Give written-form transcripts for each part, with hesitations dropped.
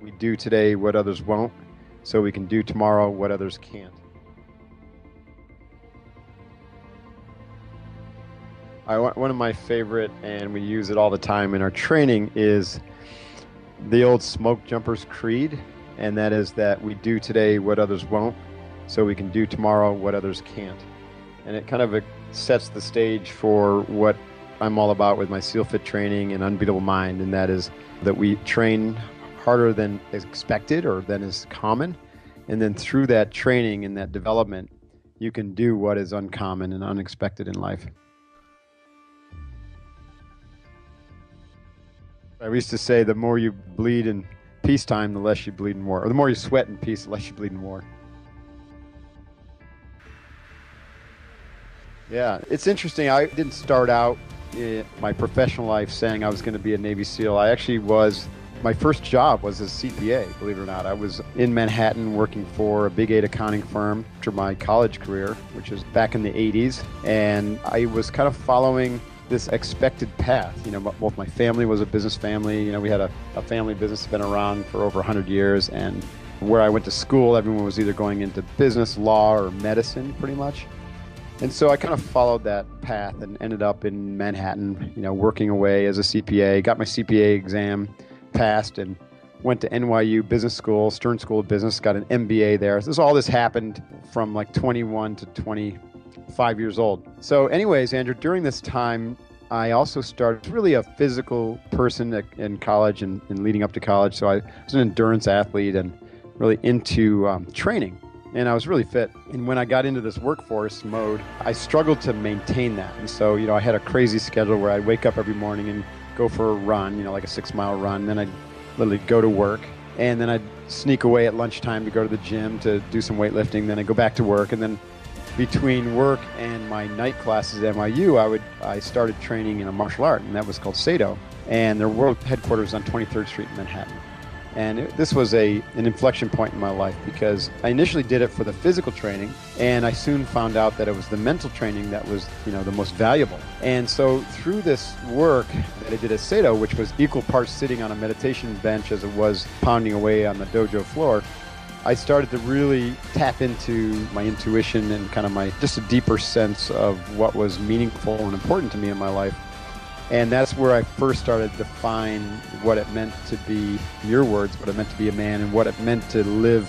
We do today what others won't, so we can do tomorrow what others can't. One of my favorite, and we use it all the time in our training, is the old smoke jumpers creed, and that is that we do today what others won't, so we can do tomorrow what others can't. And it kind of sets the stage for what I'm all about with my SEAL Fit training and Unbeatable Mind, and that is that we train harder than is expected or than is common. And then through that training and that development, you can do what is uncommon and unexpected in life. I used to say the more you bleed in peacetime, the less you bleed in war. Or the more you sweat in peace, the less you bleed in war. Yeah, it's interesting. I didn't start out in my professional life saying I was going to be a Navy SEAL. My first job was as a CPA, believe it or not. I was in Manhattan working for a Big 8 accounting firm after my college career, which was back in the 80s. And I was kind of following this expected path. Both my family was a business family. We had a family business that's been around for over 100 years. And where I went to school, everyone was either going into business, law, or medicine, pretty much. And so I kind of followed that path and ended up in Manhattan, working away as a CPA, got my CPA exam, passed, and went to NYU Business School, Stern School of Business, got an MBA there. All this happened from like 21 to 25 years old. So anyways, Andrew, during this time, I also started really a physical person in college and leading up to college. So I was an endurance athlete and really into training. And I was really fit. And when I got into this workforce mode, I struggled to maintain that. And so, I had a crazy schedule where I'd wake up every morning and go for a run, like a 6-mile run. Then I'd literally go to work. And then I'd sneak away at lunchtime to go to the gym to do some weightlifting. Then I'd go back to work. And then between work and my night classes at NYU, I started training in a martial art, and that was called Sado. And their world headquarters on 23rd Street in Manhattan. And this was an inflection point in my life because I initially did it for the physical training, and I soon found out that it was the mental training that was, the most valuable. And so through this work that I did at Sado, which was equal parts sitting on a meditation bench as it was pounding away on the dojo floor, I started to really tap into my intuition and kind of just a deeper sense of what was meaningful and important to me in my life. And that's where I first started to define what it meant to be, in your words, what it meant to be a man and what it meant to live,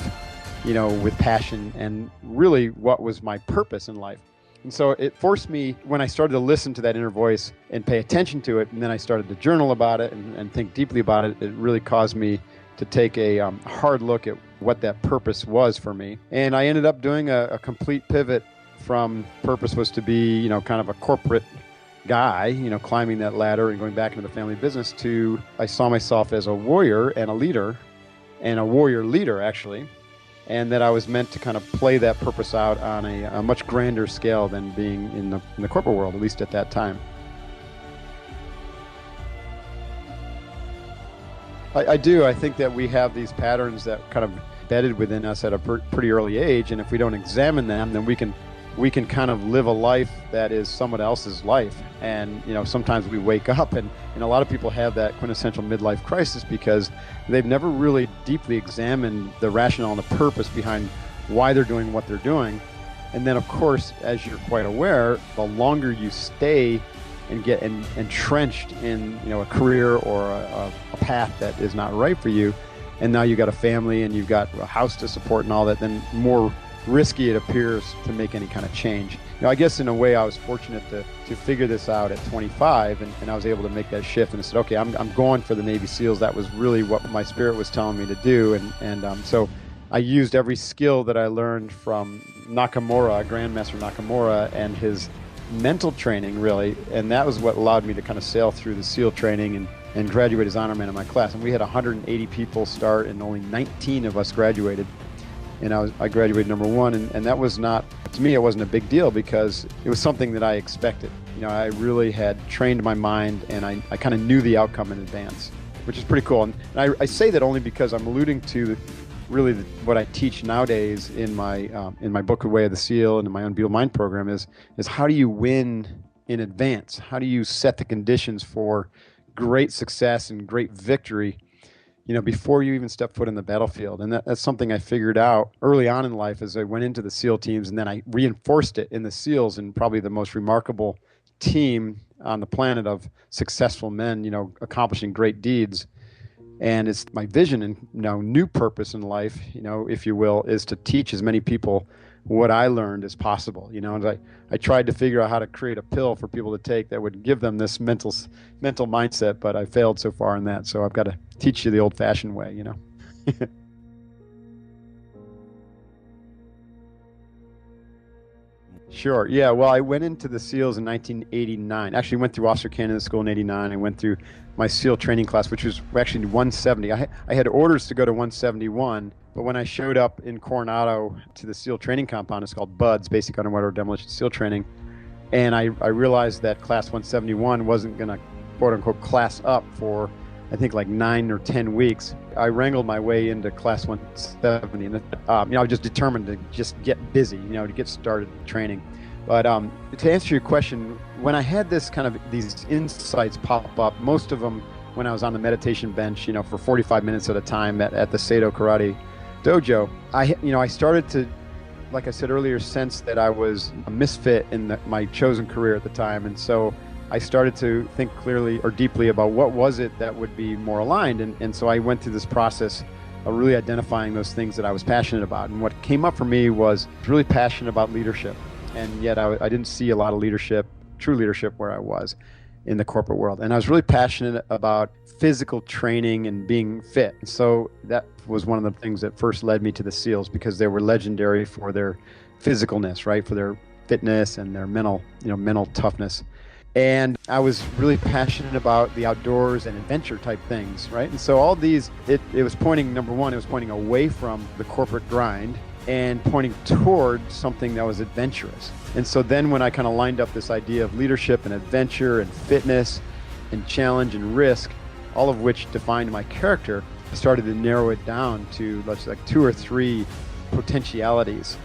with passion and really what was my purpose in life. And so it forced me, when I started to listen to that inner voice and pay attention to it, and then I started to journal about it and think deeply about it, it really caused me to take a hard look at what that purpose was for me. And I ended up doing a complete pivot from purpose was to be, kind of a corporate guy, climbing that ladder and going back into the family business to I saw myself as a warrior and a leader and a warrior leader, actually, and that I was meant to kind of play that purpose out on a much grander scale than being in the corporate world, at least at that time. I do. I think that we have these patterns that kind of embedded within us at a pretty early age, and if we don't examine them, then we can kind of live a life that is someone else's life. And, sometimes we wake up and a lot of people have that quintessential midlife crisis because they've never really deeply examined the rationale and the purpose behind why they're doing what they're doing. And then, of course, as you're quite aware, the longer you stay and get entrenched in, a career or a path that is not right for you, and now you've got a family and you've got a house to support and all that, then more risky it appears to make any kind of change. I guess in a way I was fortunate to figure this out at 25 and I was able to make that shift, and I said, okay, I'm going for the Navy SEALs. That was really what my spirit was telling me to do. And so I used every skill that I learned from Nakamura, Grandmaster Nakamura, and his mental training, really. And that was what allowed me to kind of sail through the SEAL training and graduate as honor man in my class. And we had 180 people start and only 19 of us graduated. And I graduated number one, and that was not, to me, it wasn't a big deal because it was something that I expected. I really had trained my mind, and I kind of knew the outcome in advance, which is pretty cool. And I say that only because I'm alluding to really what I teach nowadays in my book, The Way of the SEAL, and in my Unbeatable Mind program is how do you win in advance? How do you set the conditions for great success and great victory before you even step foot in the battlefield. And that's something I figured out early on in life as I went into the SEAL teams, and then I reinforced it in the SEALs, and probably the most remarkable team on the planet of successful men, accomplishing great deeds. And it's my vision and new purpose in life, if you will, is to teach as many people what I learned as possible. And I tried to figure out how to create a pill for people to take that would give them this mental mindset, but I failed so far in that. So I've got to teach you the old-fashioned way. Sure. Yeah. Well, I went into the SEALs in 1989. Actually, went through Officer Candidate School in '89. I went through my SEAL training class, which was actually 170. I had orders to go to 171, but when I showed up in Coronado to the SEAL training compound, it's called BUDS, Basic Underwater Demolition SEAL Training, and I realized that Class 171 wasn't going to, quote unquote, class up for, I think, like 9 or 10 weeks. I wrangled my way into Class 170, and I was just determined to just get busy, to get started training. But to answer your question, when I had these insights pop up, most of them when I was on the meditation bench, for 45 minutes at a time at the Sado Karate Dojo, I started to, like I said earlier, sense that I was a misfit in my chosen career at the time, and so I started to think clearly or deeply about what was it that would be more aligned. And so I went through this process of really identifying those things that I was passionate about. And what came up for me was really passionate about leadership. And yet I didn't see a lot of leadership, true leadership, where I was in the corporate world. And I was really passionate about physical training and being fit. So that was one of the things that first led me to the SEALs, because they were legendary for their physicalness, right? For their fitness and their mental toughness. And I was really passionate about the outdoors and adventure type things, right? And so all these, it was pointing, number one, it was pointing away from the corporate grind and pointing toward something that was adventurous. And so then when I kind of lined up this idea of leadership and adventure and fitness and challenge and risk, all of which defined my character, I started to narrow it down to, let's say, like 2 or 3 potentialities.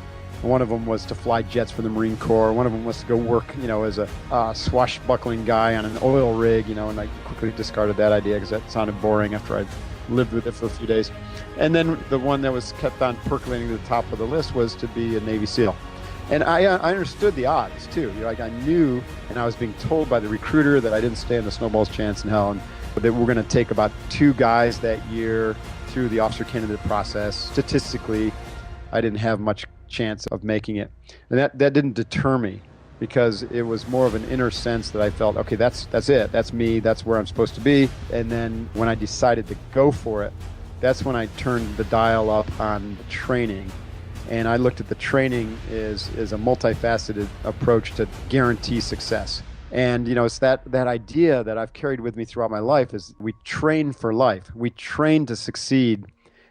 One of them was to fly jets for the Marine Corps. One of them was to go work, as a swashbuckling guy on an oil rig, and I quickly discarded that idea because that sounded boring after I lived with it for a few days. And then the one that was kept on percolating to the top of the list was to be a Navy SEAL. And I understood the odds too. I knew, and I was being told by the recruiter that I didn't stand a snowball's chance in hell, and that we're going to take about 2 guys that year through the officer candidate process. Statistically, I didn't have much chance of making it, and that didn't deter me, because it was more of an inner sense that I felt, okay, that's it, that's me, that's where I'm supposed to be. And then when I decided to go for it, that's when I turned the dial up on the training, and I looked at the training as a multifaceted approach to guarantee success. And it's that idea that I've carried with me throughout my life, is we train for life, we train to succeed.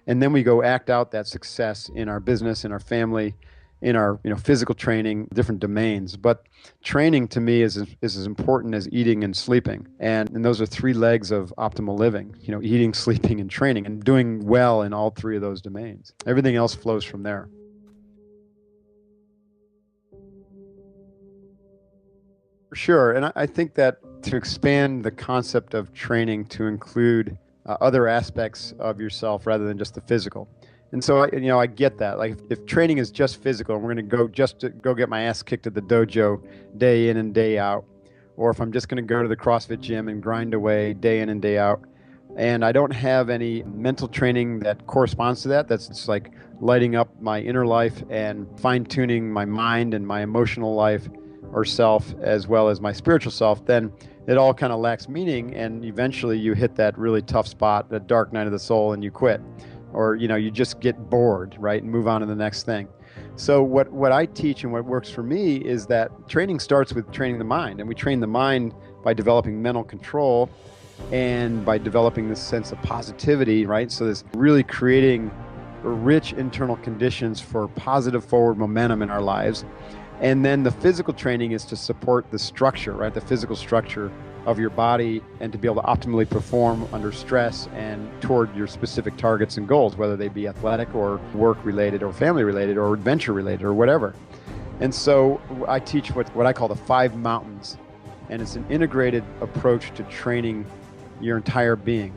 And then we go act out that success in our business, in our family, in our physical training, different domains. But training to me is as important as eating and sleeping. And those are 3 legs of optimal living, eating, sleeping, and training, and doing well in all 3 of those domains. Everything else flows from there. For sure. And I think that to expand the concept of training to include other aspects of yourself rather than just the physical. And so, I get that. Like, if training is just physical and we're going to go just to go get my ass kicked at the dojo day in and day out, or if I'm just going to go to the CrossFit gym and grind away day in and day out, and I don't have any mental training that corresponds to that, that's just like lighting up my inner life and fine-tuning my mind and my emotional life or self, as well as my spiritual self, then it all kind of lacks meaning, and eventually you hit that really tough spot, that dark night of the soul, and you quit. Or, you just get bored, right, and move on to the next thing. So what I teach and what works for me is that training starts with training the mind, and we train the mind by developing mental control and by developing this sense of positivity, right? So this really creating rich internal conditions for positive forward momentum in our lives. And then the physical training is to support the structure, right? The physical structure of your body, and to be able to optimally perform under stress and toward your specific targets and goals, whether they be athletic or work related or family related or adventure related or whatever. And so I teach what I call the 5 mountains, and it's an integrated approach to training your entire being.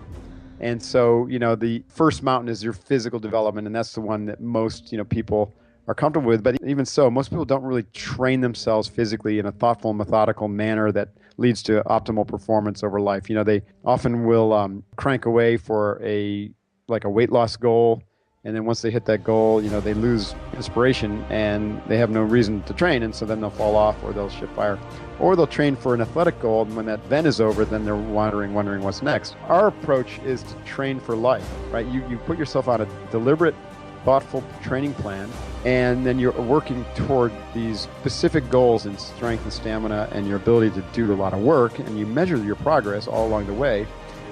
And so, the first mountain is your physical development, and that's the one that most, people are comfortable with. But even so, most people don't really train themselves physically in a thoughtful, methodical manner that leads to optimal performance over life. They often will crank away for a weight loss goal, and then once they hit that goal, they lose inspiration and they have no reason to train, and so then they'll fall off or they'll shift fire. Or they'll train for an athletic goal, and when that event is over, then they're wondering what's next. Our approach is to train for life, right? You put yourself on a deliberate, thoughtful training plan, and then you're working toward these specific goals in strength and stamina and your ability to do a lot of work, and you measure your progress all along the way,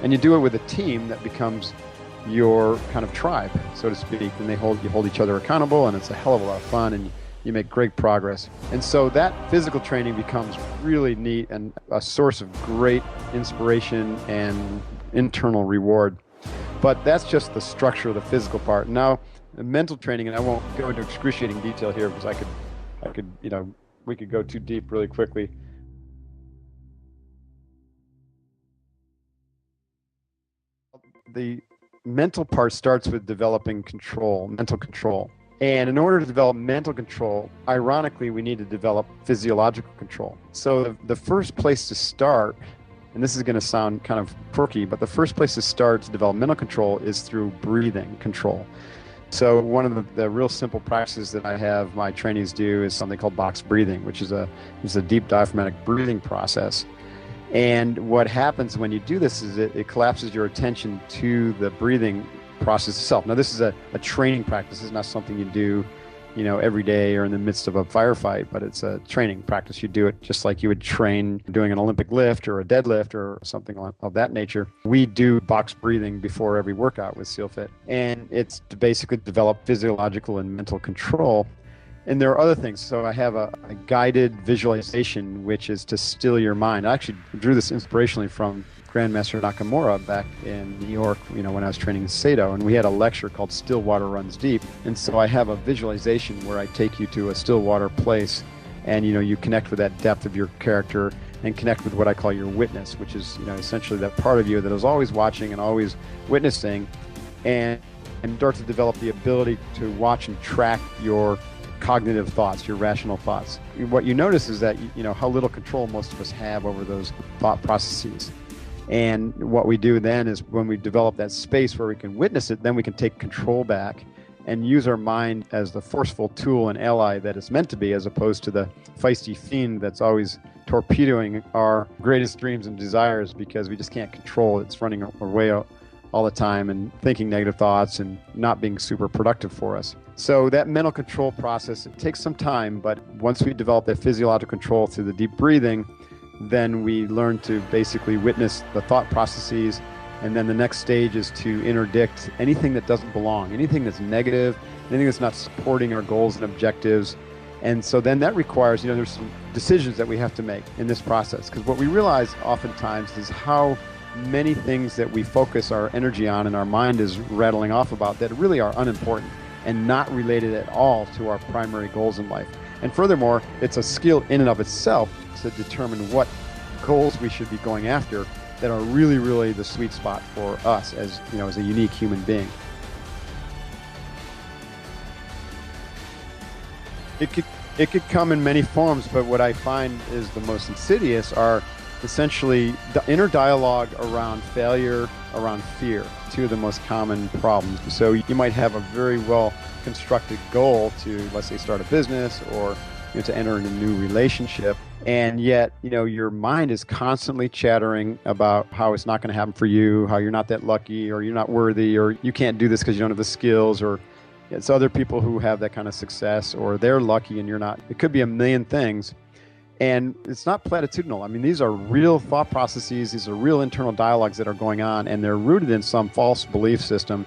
and you do it with a team that becomes your kind of tribe, so to speak, and you hold each other accountable, and it's a hell of a lot of fun, and you make great progress. And so that physical training becomes really neat and a source of great inspiration and internal reward. But that's just the structure of the physical part. Now, the mental training, and I won't go into excruciating detail here because we could go too deep really quickly. The mental part starts with developing mental control. And in order to develop mental control, ironically, we need to develop physiological control. So the first place to start, and this is going to sound kind of quirky, but the first place to start to develop mental control is through breathing control. So one of the real simple practices that I have my trainees do is something called box breathing, which is a deep diaphragmatic breathing process. And what happens when you do this is it collapses your attention to the breathing process itself. Now, this is a training practice. It's not something you do, every day or in the midst of a firefight, but it's a training practice. You do it just like you would train doing an Olympic lift or a deadlift or something of that nature. We do box breathing before every workout with SEALFIT, and it's to basically develop physiological and mental control. And there are other things. So I have a guided visualization, which is to still your mind. I actually drew this inspirationally from Grandmaster Nakamura back in New York, when I was training in Sado, and we had a lecture called Still Water Runs Deep. And so I have a visualization where I take you to a still water place, and you connect with that depth of your character and connect with what I call your witness, which is essentially that part of you that is always watching and always witnessing, and start to develop the ability to watch and track your cognitive thoughts, your rational thoughts. What you notice is that how little control most of us have over those thought processes. And what we do then is when we develop that space where we can witness it, then we can take control back and use our mind as the forceful tool and ally that it's meant to be, as opposed to the feisty fiend that's always torpedoing our greatest dreams and desires because we just can't control it. It's running away all the time and thinking negative thoughts and not being super productive for us. So that mental control process, it takes some time, but once we develop that physiological control through the deep breathing, then we learn to basically witness the thought processes. And then the next stage is to interdict anything that doesn't belong, anything that's negative, anything that's not supporting our goals and objectives. And so then that requires, there's some decisions that we have to make in this process. Because what we realize oftentimes is how many things that we focus our energy on and our mind is rattling off about that really are unimportant and not related at all to our primary goals in life. And furthermore, it's a skill in and of itself to determine what goals we should be going after that are really, really the sweet spot for us as a unique human being. It could come in many forms, but what I find is the most insidious are essentially the inner dialogue around failure, around fear, two of the most common problems. So you might have a very well constructed goal to, let's say, start a business or to enter in a new relationship, and yet your mind is constantly chattering about how it's not going to happen for you, how you're not that lucky, or you're not worthy, or you can't do this because you don't have the skills, or it's other people who have that kind of success, or they're lucky and you're not. It could be a million things. And it's not platitudinal. I mean, these are real thought processes. These are real internal dialogues that are going on, and they're rooted in some false belief system.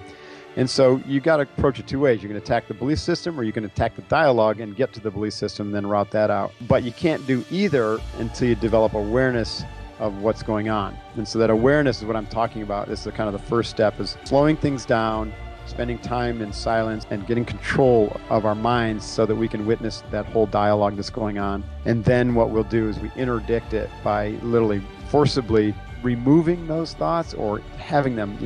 And so you got to approach it two ways. You can attack the belief system, or you can attack the dialogue and get to the belief system and then route that out. But you can't do either until you develop awareness of what's going on. And so that awareness is what I'm talking about. It's the kind of the first step, is slowing things down, spending time in silence, and getting control of our minds so that we can witness that whole dialogue that's going on. And then what we'll do is we interdict it by literally forcibly removing those thoughts or having them,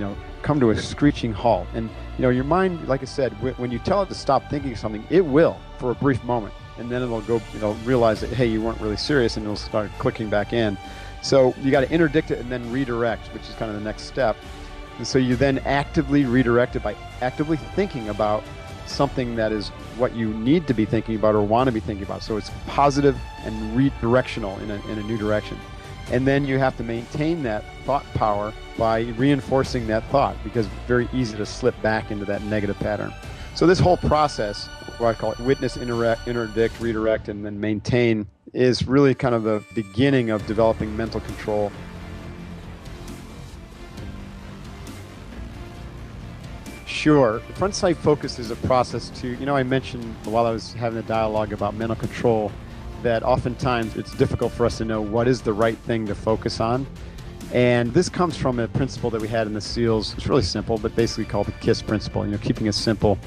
come to a screeching halt. And, your mind, like I said, when you tell it to stop thinking something, it will for a brief moment. And then it'll go, realize that, hey, you weren't really serious, and it'll start clicking back in. So you got to interdict it and then redirect, which is kind of the next step. And so you then actively redirect it by actively thinking about something that is what you need to be thinking about or want to be thinking about. So it's positive and redirectional in a new direction. And then you have to maintain that thought power by reinforcing that thought, because it's very easy to slip back into that negative pattern. So this whole process, what I call it witness, interdict, redirect, and then maintain, is really kind of the beginning of developing mental control. Sure. Front sight focus is a process to, I mentioned while I was having a dialogue about mental control that oftentimes it's difficult for us to know what is the right thing to focus on. And this comes from a principle that we had in the SEALs. It's really simple, but basically called the KISS principle, keeping it simple.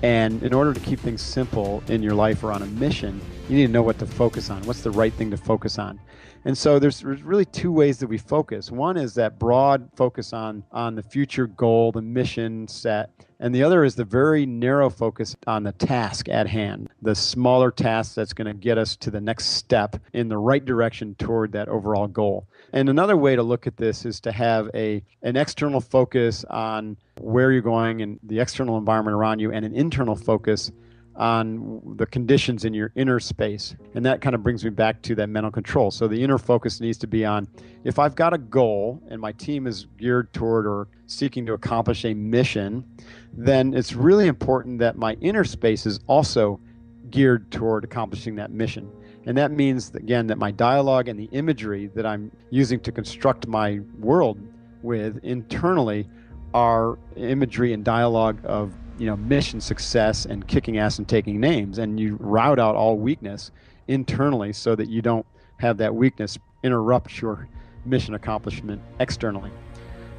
And in order to keep things simple in your life or on a mission, you need to know what to focus on. What's the right thing to focus on? And so there's really two ways that we focus. One is that broad focus on the future goal, the mission set. And the other is the very narrow focus on the task at hand, the smaller task that's going to get us to the next step in the right direction toward that overall goal. And another way to look at this is to have an external focus on where you're going and the external environment around you, and an internal focus on the conditions in your inner space. And that kind of brings me back to that mental control. So the inner focus needs to be on, if I've got a goal and my team is geared toward or seeking to accomplish a mission, then it's really important that my inner space is also geared toward accomplishing that mission. And that means, again, that my dialogue and the imagery that I'm using to construct my world with internally are imagery and dialogue of mission success and kicking ass and taking names. And you route out all weakness internally so that you don't have that weakness interrupt your mission accomplishment externally.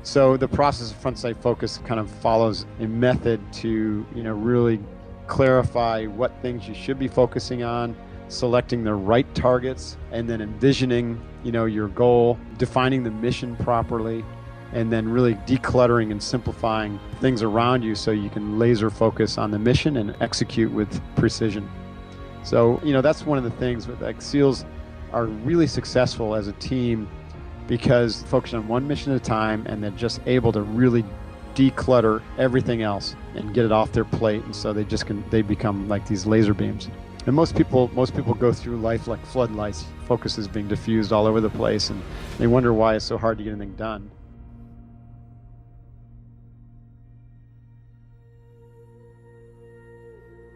So the process of front sight focus kind of follows a method to really clarify what things you should be focusing on, selecting the right targets, and then envisioning your goal, defining the mission properly, and then really decluttering and simplifying things around you so you can laser focus on the mission and execute with precision. So, that's one of the things with SEALs are really successful as a team because focus on one mission at a time, and they're just able to really declutter everything else and get it off their plate. And so they become like these laser beams. And most people go through life like floodlights. Focus is being diffused all over the place, and they wonder why it's so hard to get anything done.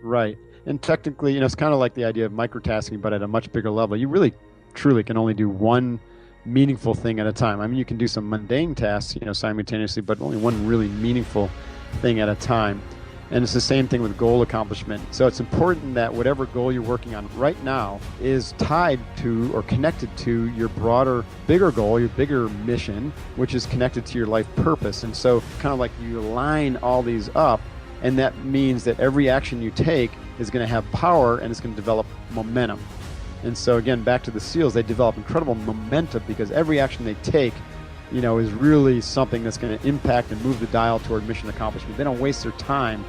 Right. And technically, it's kind of like the idea of microtasking, but at a much bigger level. You really, truly can only do one meaningful thing at a time. I mean, you can do some mundane tasks, simultaneously, but only one really meaningful thing at a time. And it's the same thing with goal accomplishment. So it's important that whatever goal you're working on right now is tied to or connected to your broader, bigger goal, your bigger mission, which is connected to your life purpose. And so kind of like you line all these up, and that means that every action you take is going to have power and it's going to develop momentum. And so again, back to the SEALs, they develop incredible momentum because every action they take, is really something that's going to impact and move the dial toward mission accomplishment. They don't waste their time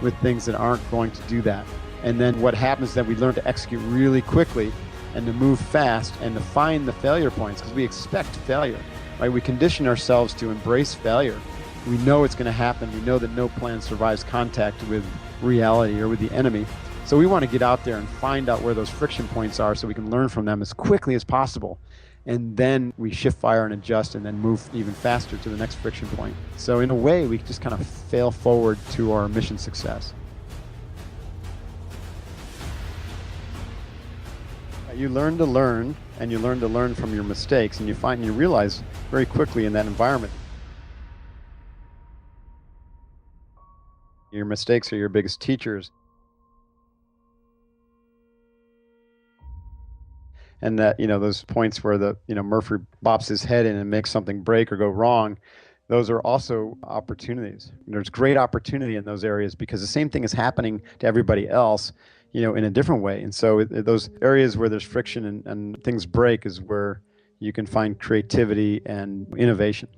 with things that aren't going to do that. And then what happens is that we learn to execute really quickly and to move fast and to find the failure points, because we expect failure, right? We condition ourselves to embrace failure. We know it's going to happen. We know that no plan survives contact with reality or with the enemy. So we want to get out there and find out where those friction points are so we can learn from them as quickly as possible. And then we shift fire and adjust and then move even faster to the next friction point. So in a way, we just kind of fail forward to our mission success. You learn to learn, and you learn to learn from your mistakes, and you realize very quickly in that environment your mistakes are your biggest teachers. And that, those points where Murphy bops his head in and makes something break or go wrong, those are also opportunities. There's great opportunity in those areas because the same thing is happening to everybody else, in a different way. And so those areas where there's friction and things break is where, you can find creativity and innovation.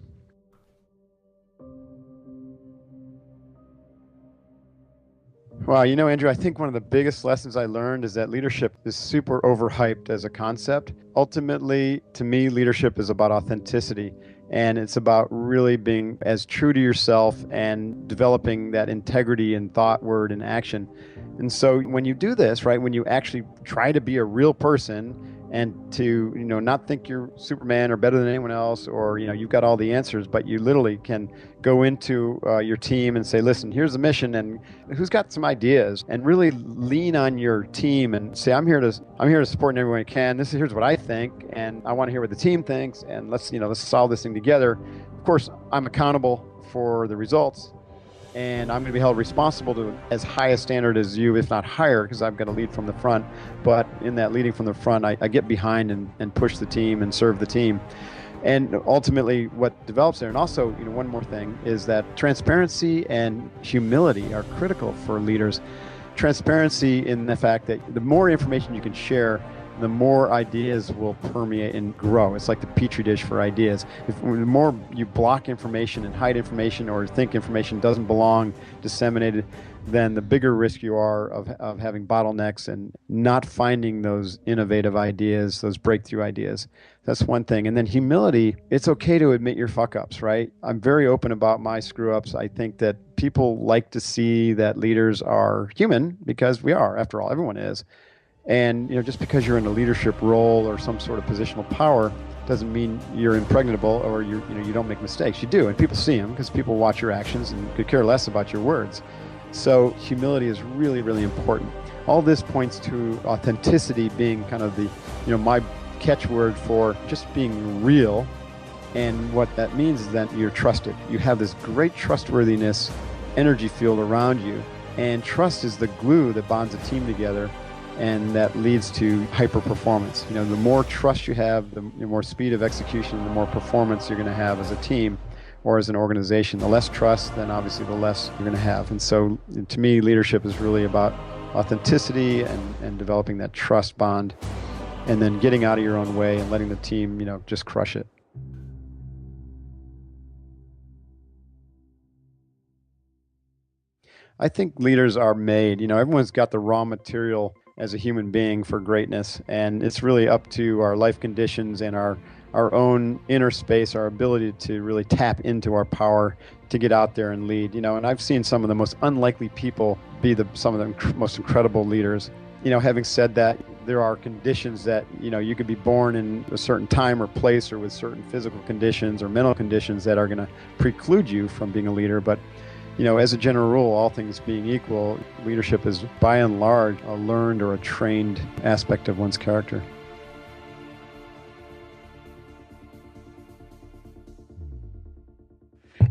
Well, Andrew, I think one of the biggest lessons I learned is that leadership is super overhyped as a concept. Ultimately, to me, leadership is about authenticity, and it's about really being as true to yourself and developing that integrity in thought, word, and action. And so when you do this, right, when you actually try to be a real person and to, not think you're Superman or better than anyone else, or, you've got all the answers, but you literally can go into your team and say, listen, here's the mission, and who's got some ideas, and really lean on your team and say, I'm here to support in every way I can. Here's what I think, and I want to hear what the team thinks, and let's solve this thing together. Of course, I'm accountable for the results, and I'm going to be held responsible to as high a standard as you, if not higher, because I've got to lead from the front. But in that leading from the front, I get behind and push the team and serve the team. And ultimately what develops there, and also, one more thing, is that transparency and humility are critical for leaders. Transparency in the fact that the more information you can share, the more ideas will permeate and grow. It's like the petri dish for ideas. The more you block information and hide information or think information doesn't belong disseminated, then the bigger risk you are of having bottlenecks and not finding those innovative ideas, those breakthrough ideas. That's one thing. And then humility, it's okay to admit your fuck ups, right? I'm very open about my screw ups. I think that people like to see that leaders are human, because we are, after all, everyone is. And just because you're in a leadership role or some sort of positional power doesn't mean you're impregnable or you don't make mistakes. You do, and people see them because people watch your actions and could care less about your words. So humility is really, really important. All this points to authenticity being kind of the my catchword for just being real. And what that means is that you're trusted. You have this great trustworthiness energy field around you, and trust is the glue that bonds a team together. And that leads to hyper performance. The more trust you have, the more speed of execution, the more performance you're going to have as a team or as an organization. The less trust, then obviously the less you're going to have. And so to me, leadership is really about authenticity and developing that trust bond, and then getting out of your own way and letting the team, just crush it. I think leaders are made. Everyone's got the raw material as a human being for greatness, and it's really up to our life conditions and our own inner space, our ability to really tap into our power to get out there and lead. And I've seen some of the most unlikely people be some of the most incredible leaders. Having said that, there are conditions that you could be born in a certain time or place or with certain physical conditions or mental conditions that are going to preclude you from being a leader. But as a general rule, all things being equal, leadership is by and large a learned or a trained aspect of one's character.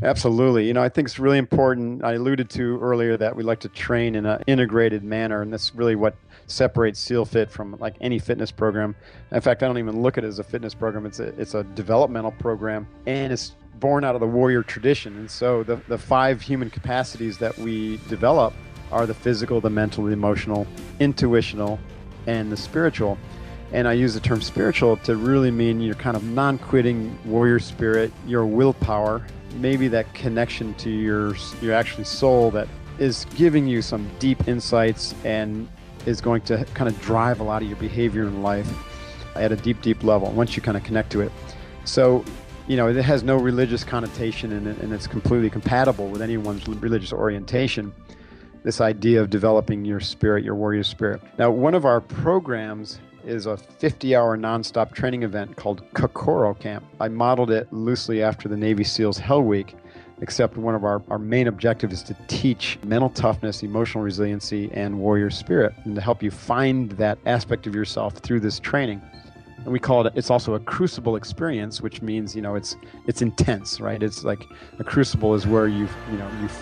Absolutely. I think it's really important. I alluded to earlier that we like to train in an integrated manner, and that's really what separates SEAL Fit from like any fitness program. In fact, I don't even look at it as a fitness program. It's a developmental program, and it's born out of the warrior tradition. And so the 5 human capacities that we develop are the physical, the mental, the emotional, intuitional, and the spiritual. And I use the term spiritual to really mean your kind of non-quitting warrior spirit, your willpower, maybe that connection to your actually soul that is giving you some deep insights and is going to kind of drive a lot of your behavior in life at a deep, deep level once you kind of connect to it. So it has no religious connotation in it, and it's completely compatible with anyone's religious orientation, this idea of developing your spirit, your warrior spirit. Now, one of our programs is a 50-hour nonstop training event called Kokoro Camp. I modeled it loosely after the Navy SEALs Hell Week, except one of our main objective is to teach mental toughness, emotional resiliency, and warrior spirit, and to help you find that aspect of yourself through this training. And we call it's also a crucible experience, which means, it's intense, right? It's like a crucible is where you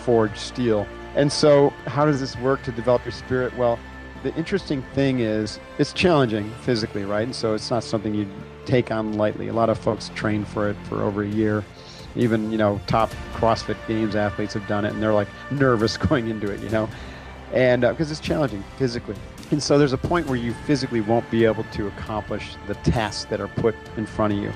forge steel. And so how does this work to develop your spirit? Well, the interesting thing is it's challenging physically, right? And so it's not something you take on lightly. A lot of folks train for it for over a year. Even, top CrossFit Games athletes have done it, and they're like nervous going into it, and because it's challenging physically. And so there's a point where you physically won't be able to accomplish the tasks that are put in front of you.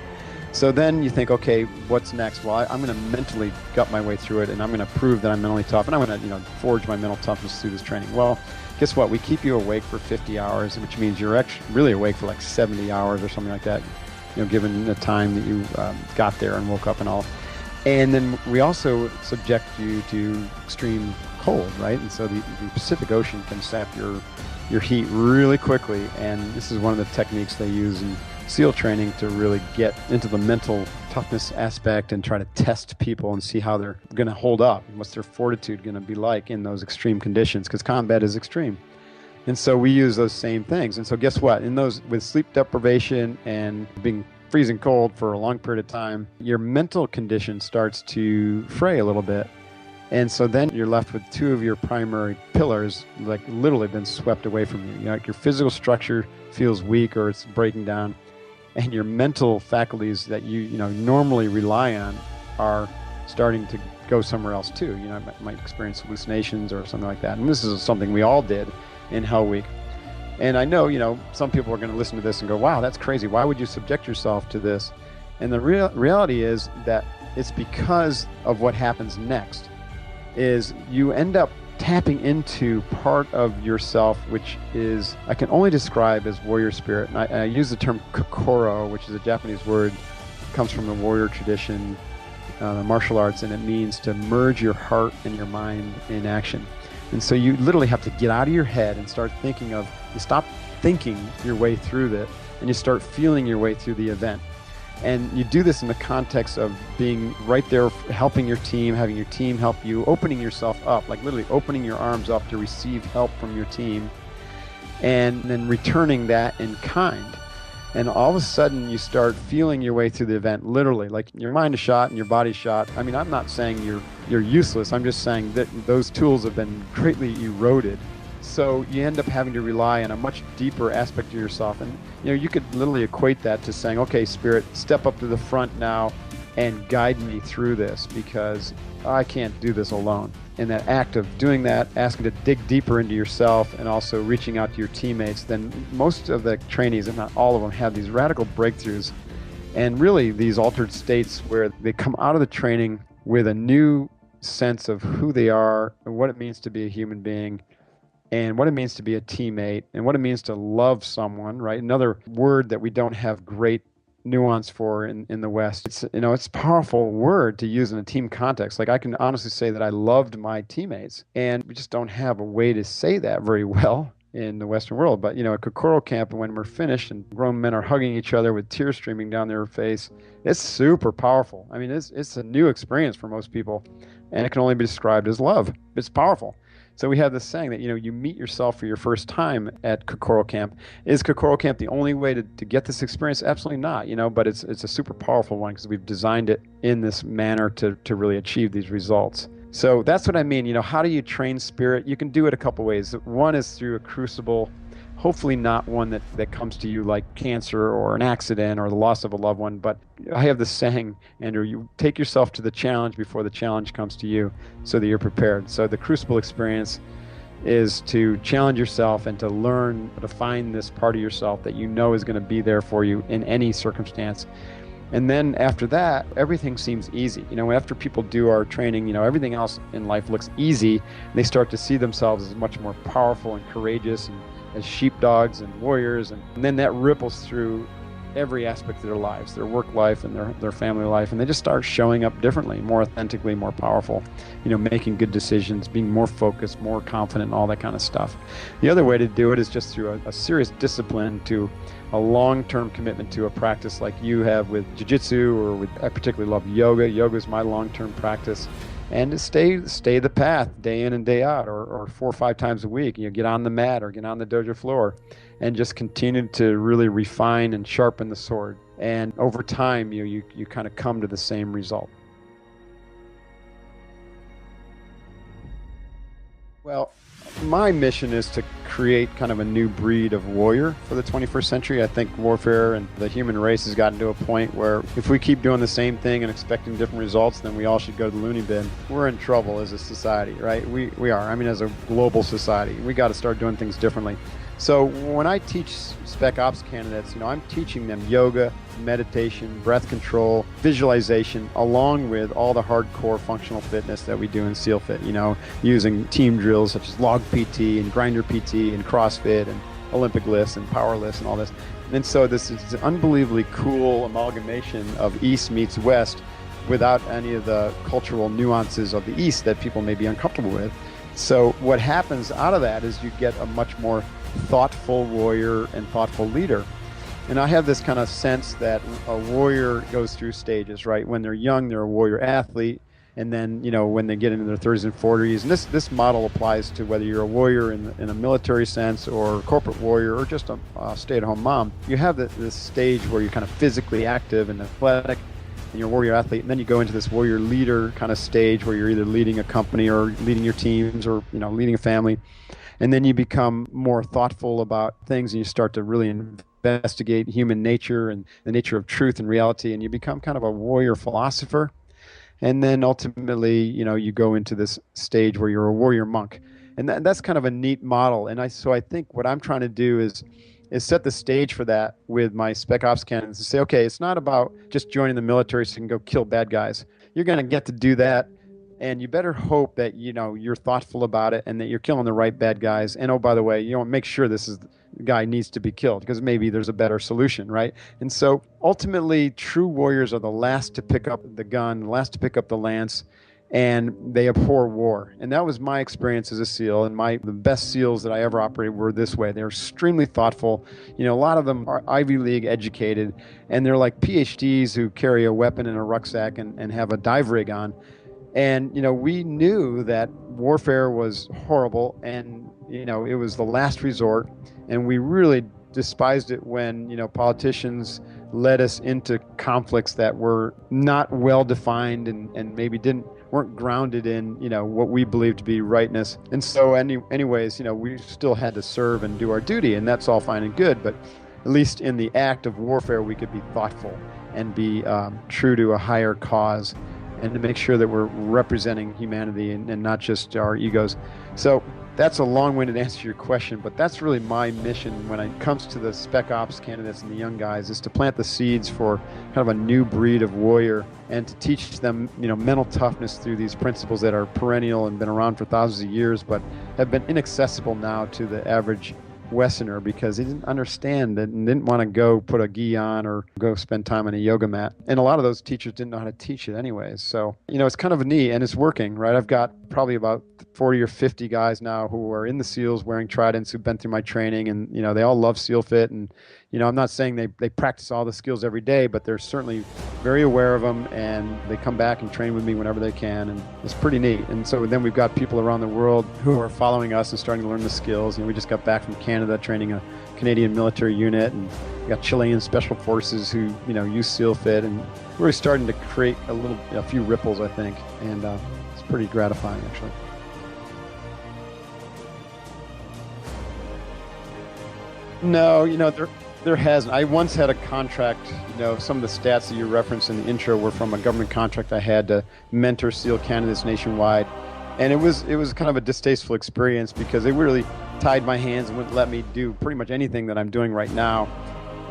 So then you think, okay, what's next? Well, I'm going to mentally gut my way through it, and I'm going to prove that I'm mentally tough, and I'm going to, forge my mental toughness through this training. Well, guess what? We keep you awake for 50 hours, which means you're actually really awake for like 70 hours or something like that, given the time that you got there and woke up and all. And then we also subject you to extreme cold, right? And so the Pacific Ocean can sap your heat really quickly, and this is one of the techniques they use in SEAL training to really get into the mental toughness aspect and try to test people and see how they're going to hold up, what's their fortitude going to be like in those extreme conditions, because combat is extreme. And so we use those same things. And so guess what? In those, with sleep deprivation and being freezing cold for a long period of time, your mental condition starts to fray a little bit. And so then you're left with two of your primary pillars, like literally been swept away from you. Your physical structure feels weak or it's breaking down, and your mental faculties that you normally rely on are starting to go somewhere else too. Might experience hallucinations or something like that. And this is something we all did in Hell Week. And I know, some people are going to listen to this and go, wow, that's crazy. Why would you subject yourself to this? And the reality is that it's because of what happens next. Is you end up tapping into part of yourself, which is, I can only describe as warrior spirit. And I use the term kokoro, which is a Japanese word, comes from the warrior tradition, the martial arts, and it means to merge your heart and your mind in action. And so you literally have to get out of your head and start thinking you stop thinking your way through it, and you start feeling your way through the event. And you do this in the context of being right there, helping your team, having your team help you, opening yourself up, like literally opening your arms up to receive help from your team, and then returning that in kind. And all of a sudden you start feeling your way through the event, literally, like your mind is shot and your body's shot. I mean, I'm not saying you're useless. I'm just saying that those tools have been greatly eroded. So you end up having to rely on a much deeper aspect of yourself. And you could literally equate that to saying, okay, Spirit, step up to the front now and guide me through this, because I can't do this alone. In that act of doing that, asking to dig deeper into yourself and also reaching out to your teammates, then most of the trainees, if not all of them, have these radical breakthroughs and really these altered states where they come out of the training with a new sense of who they are and what it means to be a human being, and what it means to be a teammate, and what it means to love someone, right? Another word that we don't have great nuance for in the West. It's a powerful word to use in a team context. Like, I can honestly say that I loved my teammates, and we just don't have a way to say that very well in the Western world. But at Kokoro camp, when we're finished and grown men are hugging each other with tears streaming down their face, it's super powerful. I mean, it's a new experience for most people, and it can only be described as love. It's powerful. So we have this saying that, you meet yourself for your first time at Kokoro camp. Is Kokoro camp the only way to get this experience? Absolutely not, but it's a super powerful one, because we've designed it in this manner to really achieve these results. So that's what I mean. How do you train spirit? You can do it a couple ways. One is through a crucible, hopefully not one that comes to you like cancer or an accident or the loss of a loved one. But I have this saying, Andrew, you take yourself to the challenge before the challenge comes to you, so that you're prepared. So the crucible experience is to challenge yourself and to learn to find this part of yourself that is going to be there for you in any circumstance. And then after that, everything seems easy. After people do our training, everything else in life looks easy. They start to see themselves as much more powerful and courageous, and as sheepdogs and warriors, and then that ripples through every aspect of their lives, their work life and their family life, and they just start showing up differently, more authentically, more powerful, making good decisions, being more focused, more confident, and all that kind of stuff. The other way to do it is just through a serious discipline, to a long-term commitment to a practice like you have with jiu-jitsu, or I particularly love yoga. Yoga is my long-term practice. And to stay the path day in and day out, or 4 or 5 times a week. Get on the mat or get on the dojo floor, and just continue to really refine and sharpen the sword. And over time, you kind of come to the same result. Well, my mission is to create kind of a new breed of warrior for the 21st century. I think warfare and the human race has gotten to a point where if we keep doing the same thing and expecting different results, then we all should go to the loony bin. We're in trouble as a society, right? We are. I mean, as a global society, we got to start doing things differently. So when I teach Spec Ops candidates, I'm teaching them yoga, meditation, breath control, visualization, along with all the hardcore functional fitness that we do in SEAL Fit, using team drills such as log PT and grinder PT and CrossFit and Olympic lifts and power lifts and all this. And so this is an unbelievably cool amalgamation of East meets West without any of the cultural nuances of the East that people may be uncomfortable with. So what happens out of that is you get a much more thoughtful warrior and thoughtful leader. And I have this kind of sense that a warrior goes through stages, right? When they're young, they're a warrior athlete. And then, when they get into their 30s and 40s, and this model applies to whether you're a warrior in a military sense or a corporate warrior or just a stay-at-home mom. You have this stage where you're kind of physically active and athletic, and you're a warrior athlete, and then you go into this warrior leader kind of stage where you're either leading a company or leading your teams or leading a family. And then you become more thoughtful about things, and you start to really investigate human nature and the nature of truth and reality, and you become kind of a warrior philosopher. And then ultimately, you go into this stage where you're a warrior monk. And that's kind of a neat model. And so I think what I'm trying to do is set the stage for that with my Spec Ops candidates and say, okay, it's not about just joining the military so you can go kill bad guys. You're going to get to do that. And you better hope that, you're thoughtful about it and that you're killing the right bad guys. And oh, by the way, make sure this is the guy needs to be killed because maybe there's a better solution, right? And so ultimately, true warriors are the last to pick up the gun, the last to pick up the lance, and they abhor war. And that was my experience as a SEAL. And the best SEALs that I ever operated were this way. They're extremely thoughtful. A lot of them are Ivy League educated, and they're like PhDs who carry a weapon in a rucksack and have a dive rig on. And, we knew that warfare was horrible and, it was the last resort. And we really despised it when, politicians led us into conflicts that were not well defined and maybe weren't grounded in, what we believed to be rightness. And so anyways, we still had to serve and do our duty, and that's all fine and good. But at least in the act of warfare, we could be thoughtful and be true to a higher cause, and to make sure that we're representing humanity and not just our egos. So that's a long-winded answer to your question, but that's really my mission when it comes to the Spec Ops candidates and the young guys, is to plant the seeds for kind of a new breed of warrior and to teach them, mental toughness through these principles that are perennial and been around for thousands of years, but have been inaccessible now to the average Westerner because he didn't understand it and didn't want to go put a gi on or go spend time on a yoga mat. And a lot of those teachers didn't know how to teach it anyways. So, it's kind of neat and it's working, right? I've got probably about 40 or 50 guys now who are in the SEALs wearing tridents who've been through my training, and, they all love SEAL Fit. And, I'm not saying they practice all the skills every day, but they're certainly very aware of them, and they come back and train with me whenever they can, and it's pretty neat. And so then we've got people around the world who are following us and starting to learn the skills. We just got back from Canada training a Canadian military unit, and we got Chilean special forces who, use SEAL Fit, and we're really starting to create a few ripples, I think, and it's pretty gratifying, actually. No, there hasn't. I once had a contract, some of the stats that you referenced in the intro were from a government contract I had to mentor SEAL candidates nationwide. And it was kind of a distasteful experience because they really tied my hands and wouldn't let me do pretty much anything that I'm doing right now.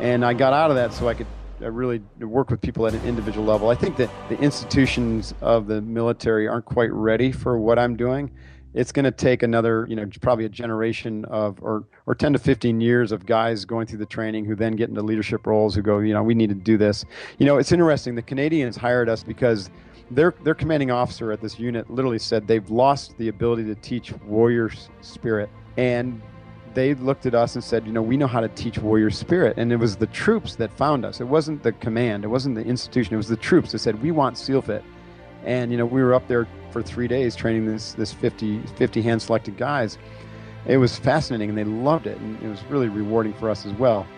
And I got out of that so I could really work with people at an individual level. I think that the institutions of the military aren't quite ready for what I'm doing. It's going to take another, probably a generation of, or 10 to 15 years of guys going through the training who then get into leadership roles who go, we need to do this. It's interesting. The Canadians hired us because their commanding officer at this unit literally said they've lost the ability to teach warrior spirit. And they looked at us and said, we know how to teach warrior spirit. And it was the troops that found us. It wasn't the command. It wasn't the institution. It was the troops that said, we want SEAL Fit. And, we were up there for 3 days training this 50 hand-selected guys. It was fascinating, and they loved it, and it was really rewarding for us as well.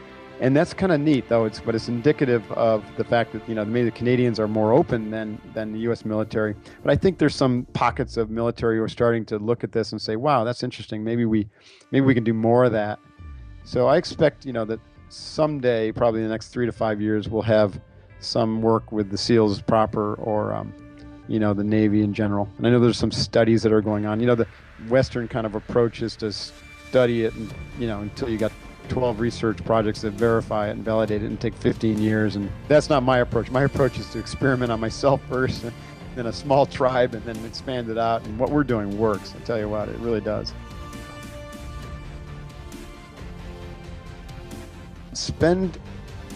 And that's kind of neat, though. But it's indicative of the fact that maybe the Canadians are more open than the U.S. military. But I think there's some pockets of military who are starting to look at this and say, "Wow, that's interesting. Maybe we can do more of that." So I expect that someday, probably in the next 3 to 5 years, we'll have some work with the SEALs proper or the Navy in general. And I know there's some studies that are going on. The Western kind of approach is to study it and, until you got 12 research projects that verify it and validate it and take 15 years. And that's not my approach. My approach is to experiment on myself first, and then a small tribe, and then expand it out. And what we're doing works. I tell you what, it really does. Spend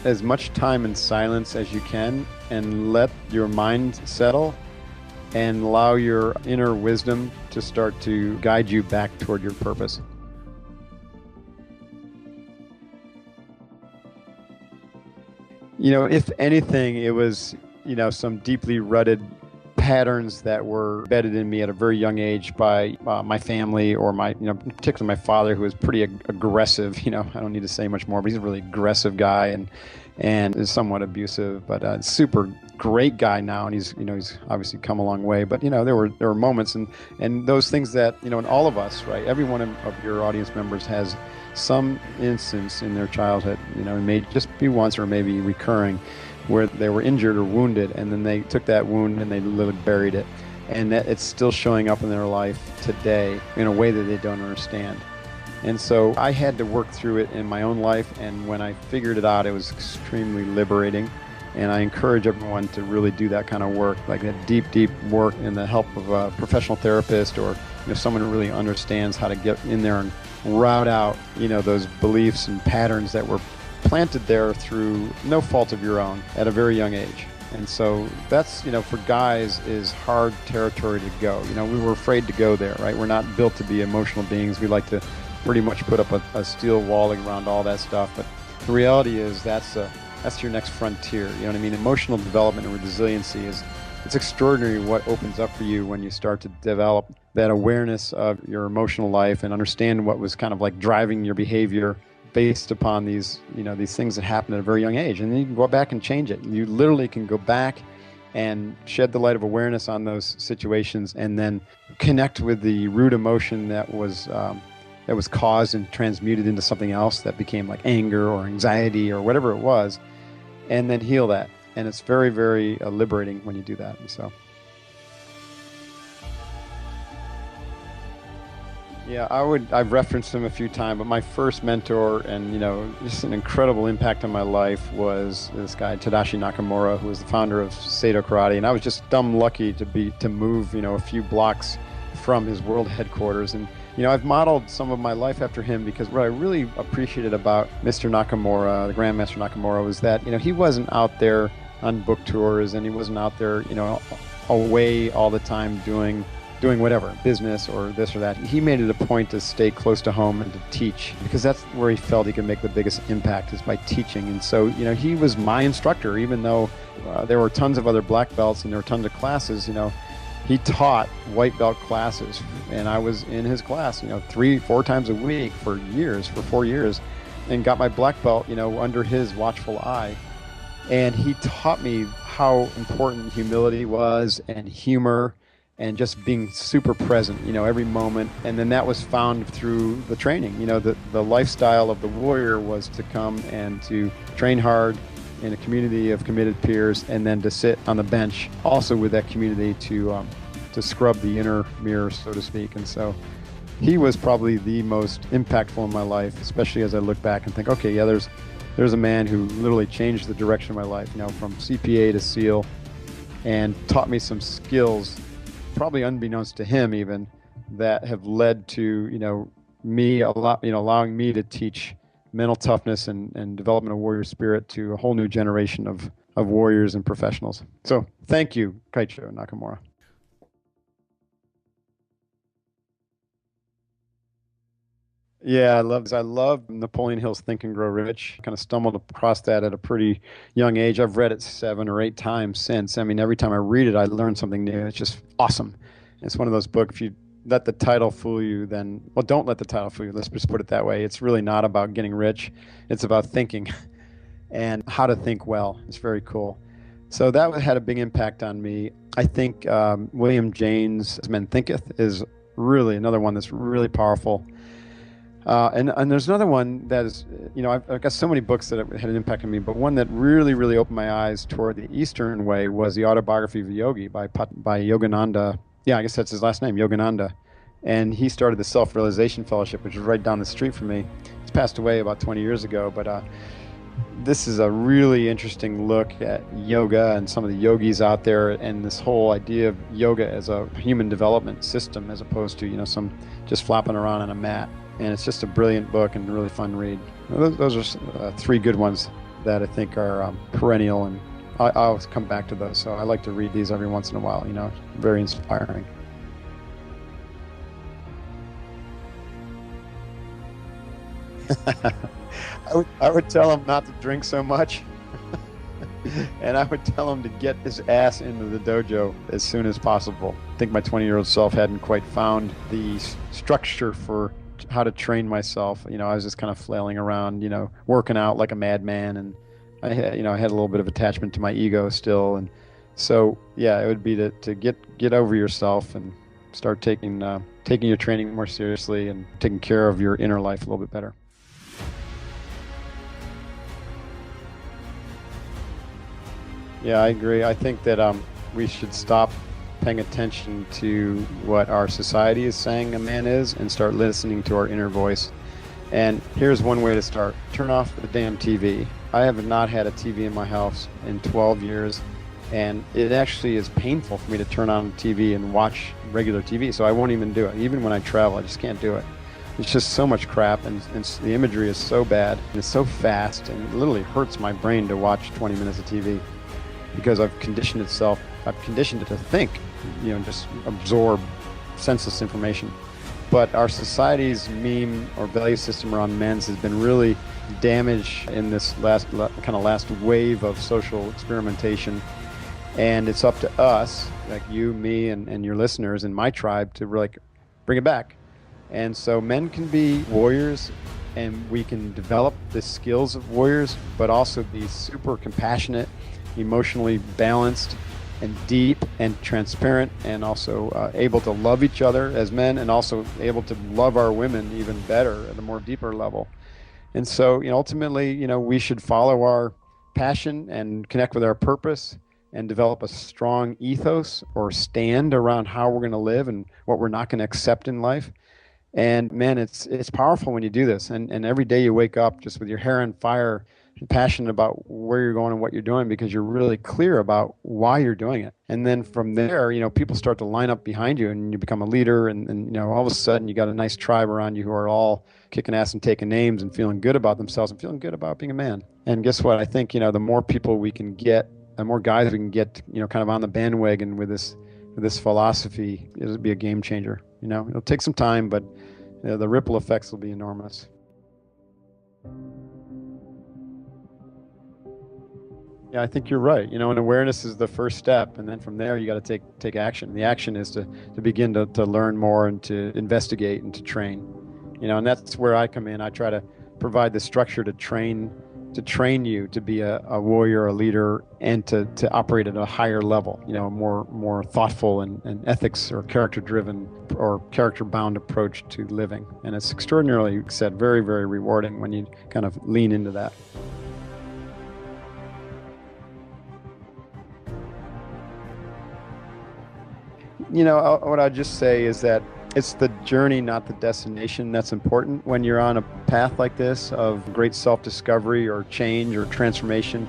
as much time in silence as you can and let your mind settle and allow your inner wisdom to start to guide you back toward your purpose. If anything, it was, some deeply rooted patterns that were embedded in me at a very young age by my family, or my, particularly my father, who was pretty aggressive. I don't need to say much more, but he's a really aggressive guy and is somewhat abusive, but super great guy now. And he's obviously come a long way, but there were moments and those things that, in all of us, right? Every one of your audience members has some instance in their childhood, it may just be once or maybe recurring, where they were injured or wounded, and then they took that wound and they literally buried it, and that it's still showing up in their life today in a way that they don't understand. And so I had to work through it in my own life, and when I figured it out, it was extremely liberating. And I encourage everyone to really do that kind of work, like that deep work, in the help of a professional therapist, or someone who really understands how to get in there and route out those beliefs and patterns that were planted there through no fault of your own at a very young age. And so that's, for guys, is hard territory to go. We were afraid to go there, right? We're not built to be emotional beings. We like to pretty much put up a steel wall around all that stuff. But the reality is that's your next frontier. You know what I mean? Emotional development and resiliency it's extraordinary what opens up for you when you start to develop that awareness of your emotional life and understand what was kind of like driving your behavior based upon these things that happen at a very young age. And then you can go back and change it. You literally can go back and shed the light of awareness on those situations, and then connect with the root emotion that was caused and transmuted into something else that became like anger or anxiety or whatever it was, and then heal that. And it's very, very liberating when you do that. And so, yeah, I've referenced him a few times, but my first mentor and, just an incredible impact on my life was this guy, Tadashi Nakamura, who was the founder of Seido Karate. And I was just dumb lucky to move, a few blocks from his world headquarters. And, I've modeled some of my life after him, because what I really appreciated about Mr. Nakamura, the Grandmaster Nakamura, was that, he wasn't out there on book tours, and he wasn't out there, away all the time doing whatever, business or this or that. He made it a point to stay close to home and to teach, because that's where he felt he could make the biggest impact, is by teaching. And so, he was my instructor, even though there were tons of other black belts and there were tons of classes. He taught white belt classes, and I was in his class, 3-4 times a week for 4 years, and got my black belt, under his watchful eye. And he taught me how important humility was, and humor, and just being super present, every moment. And then that was found through the training. The lifestyle of the warrior was to come and to train hard in a community of committed peers, and then to sit on the bench also with that community to scrub the inner mirror, so to speak. And so he was probably the most impactful in my life, especially as I look back and think, okay, yeah, there's a man who literally changed the direction of my life, from CPA to SEAL, and taught me some skills, probably unbeknownst to him even, that have led to, me allowing me to teach mental toughness and development of warrior spirit to a whole new generation of warriors and professionals. So thank you, Kaicho Nakamura. Yeah, I love Napoleon Hill's Think and Grow Rich. Kind of stumbled across that at a pretty young age. I've read it 7 or 8 times since. I mean, every time I read it, I learn something new. It's just awesome. It's one of those books, if you let the title fool you, then, well, don't let the title fool you. Let's just put it that way. It's really not about getting rich. It's about thinking and how to think well. It's very cool. So that had a big impact on me. I think William James' Men Thinketh is really another one that's really powerful. And there's another one that is, I've got so many books that had an impact on me, but one that really, really opened my eyes toward the Eastern way was The Autobiography of a Yogi by Yogananda. Yeah, I guess that's his last name, Yogananda. And he started the Self-Realization Fellowship, which is right down the street from me. He's passed away about 20 years ago, but this is a really interesting look at yoga and some of the yogis out there, and this whole idea of yoga as a human development system as opposed to, some just flopping around on a mat. And it's just a brilliant book and a really fun read. Those are three good ones that I think are perennial, and I always come back to those. So I like to read these every once in a while, very inspiring. I would tell him not to drink so much. And I would tell him to get his ass into the dojo as soon as possible. I think my 20-year-old self hadn't quite found the structure for how to train myself. I was just kind of flailing around, working out like a madman. And I had a little bit of attachment to my ego still. And so, yeah, it would be to get over yourself and start taking your training more seriously and taking care of your inner life a little bit better. Yeah, I agree. I think that we should stop paying attention to what our society is saying a man is and start listening to our inner voice. And here's one way to start. Turn off the damn TV. I have not had a TV in my house in 12 years, and it actually is painful for me to turn on TV and watch regular TV, so I won't even do it. Even when I travel, I just can't do it. It's just so much crap, and the imagery is so bad, and it's so fast, and it literally hurts my brain to watch 20 minutes of TV. Because I've conditioned it to think, just absorb senseless information. But our society's meme or value system around men's has been really damaged in this last wave of social experimentation. And it's up to us, like you, me, and your listeners and my tribe, to really bring it back. And so men can be warriors, and we can develop the skills of warriors, but also be super compassionate, emotionally balanced and deep and transparent, and also able to love each other as men, and also able to love our women even better at a more deeper level. And so, ultimately, we should follow our passion and connect with our purpose and develop a strong ethos or stand around how we're going to live and what we're not going to accept in life. And man, it's powerful when you do this. And every day you wake up just with your hair on fire, passionate about where you're going and what you're doing, because you're really clear about why you're doing it. And then from there, people start to line up behind you, and you become a leader, and all of a sudden you got a nice tribe around you who are all kicking ass and taking names and feeling good about themselves and feeling good about being a man. And guess what? I think, the more people we can get, the more guys we can get, kind of on the bandwagon with this philosophy, it'll be a game changer. It'll take some time, but the ripple effects will be enormous. Yeah, I think you're right. And awareness is the first step, and then from there you got to take action. The action is to begin to learn more and to investigate and to train. And that's where I come in. I try to provide the structure to train you to be a warrior, a leader, and to operate at a higher level. A more thoughtful and ethics or character-driven or character-bound approach to living. And it's extraordinarily, very, very rewarding when you kind of lean into that. What I'd just say is that it's the journey, not the destination, that's important when you're on a path like this of great self-discovery or change or transformation.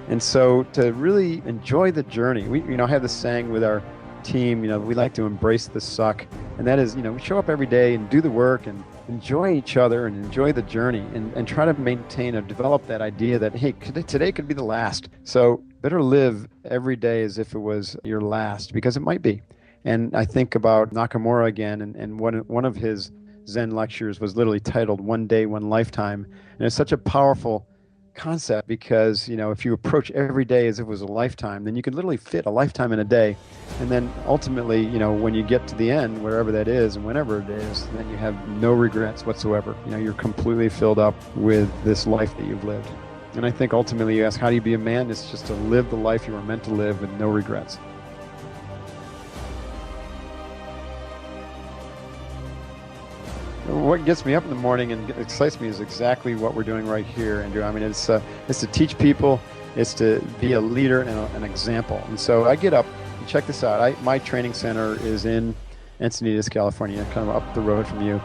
And so to really enjoy the journey, we have this saying with our team, we like to embrace the suck. And that is, we show up every day and do the work and enjoy each other and enjoy the journey and try to maintain or develop that idea that, hey, today could be the last. So better live every day as if it was your last, because it might be. And I think about Nakamura again, and one of his Zen lectures was literally titled "One Day, One Lifetime." And it's such a powerful concept because, if you approach every day as if it was a lifetime, then you can literally fit a lifetime in a day. And then ultimately, when you get to the end, wherever that is and whenever it is, then you have no regrets whatsoever. You're completely filled up with this life that you've lived. And I think ultimately you ask, how do you be a man? It's just to live the life you were meant to live with no regrets. What gets me up in the morning and excites me is exactly what we're doing right here, Andrew. I mean, it's to teach people, it's to be a leader and an example. And so I get up, and check this out. My training center is in Encinitas, California, kind of up the road from you,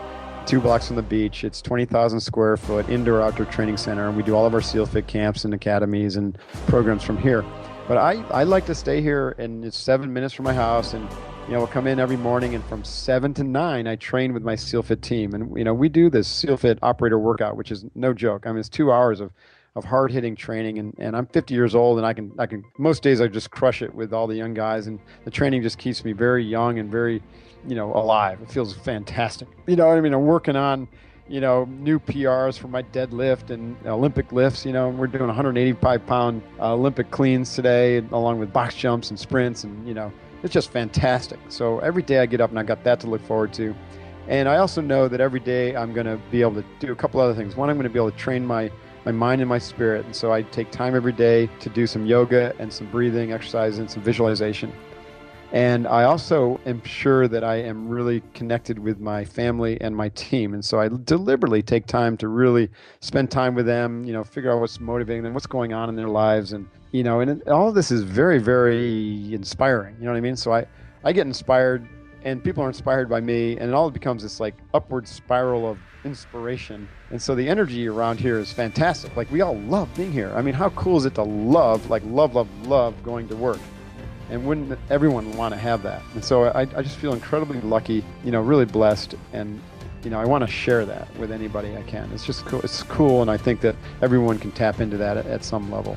2 blocks from the beach. It's 20,000 square foot indoor-outdoor training center, and we do all of our SEAL Fit camps and academies and programs from here. But I like to stay here, and it's 7 minutes from my house, and we'll come in every morning, and from 7 to 9, I train with my SEAL Fit team, and we do this SEAL Fit operator workout, which is no joke. I mean, it's 2 hours of hard hitting training, and I'm 50 years old, and I can most days I just crush it with all the young guys, and the training just keeps me very young and very, alive. It feels fantastic. You know what I mean? I'm working on new PRs for my deadlift and Olympic lifts. We're doing 185-pound Olympic cleans today, along with box jumps and sprints, and it's just fantastic. So every day I get up and I got that to look forward to. And I also know that every day I'm going to be able to do a couple other things. One, I'm going to be able to train my mind and my spirit. And so I take time every day to do some yoga and some breathing exercise and some visualization. And I also am sure that I am really connected with my family and my team. And so I deliberately take time to really spend time with them, figure out what's motivating them, what's going on in their lives. And, all of this is very, very inspiring. You know what I mean? So I get inspired, and people are inspired by me, and it all becomes this like upward spiral of inspiration. And so the energy around here is fantastic. Like, we all love being here. I mean, how cool is it to love going to work? And wouldn't everyone want to have that? And so I just feel incredibly lucky, really blessed. And, I want to share that with anybody I can. It's just cool. It's cool. And I think that everyone can tap into that at some level.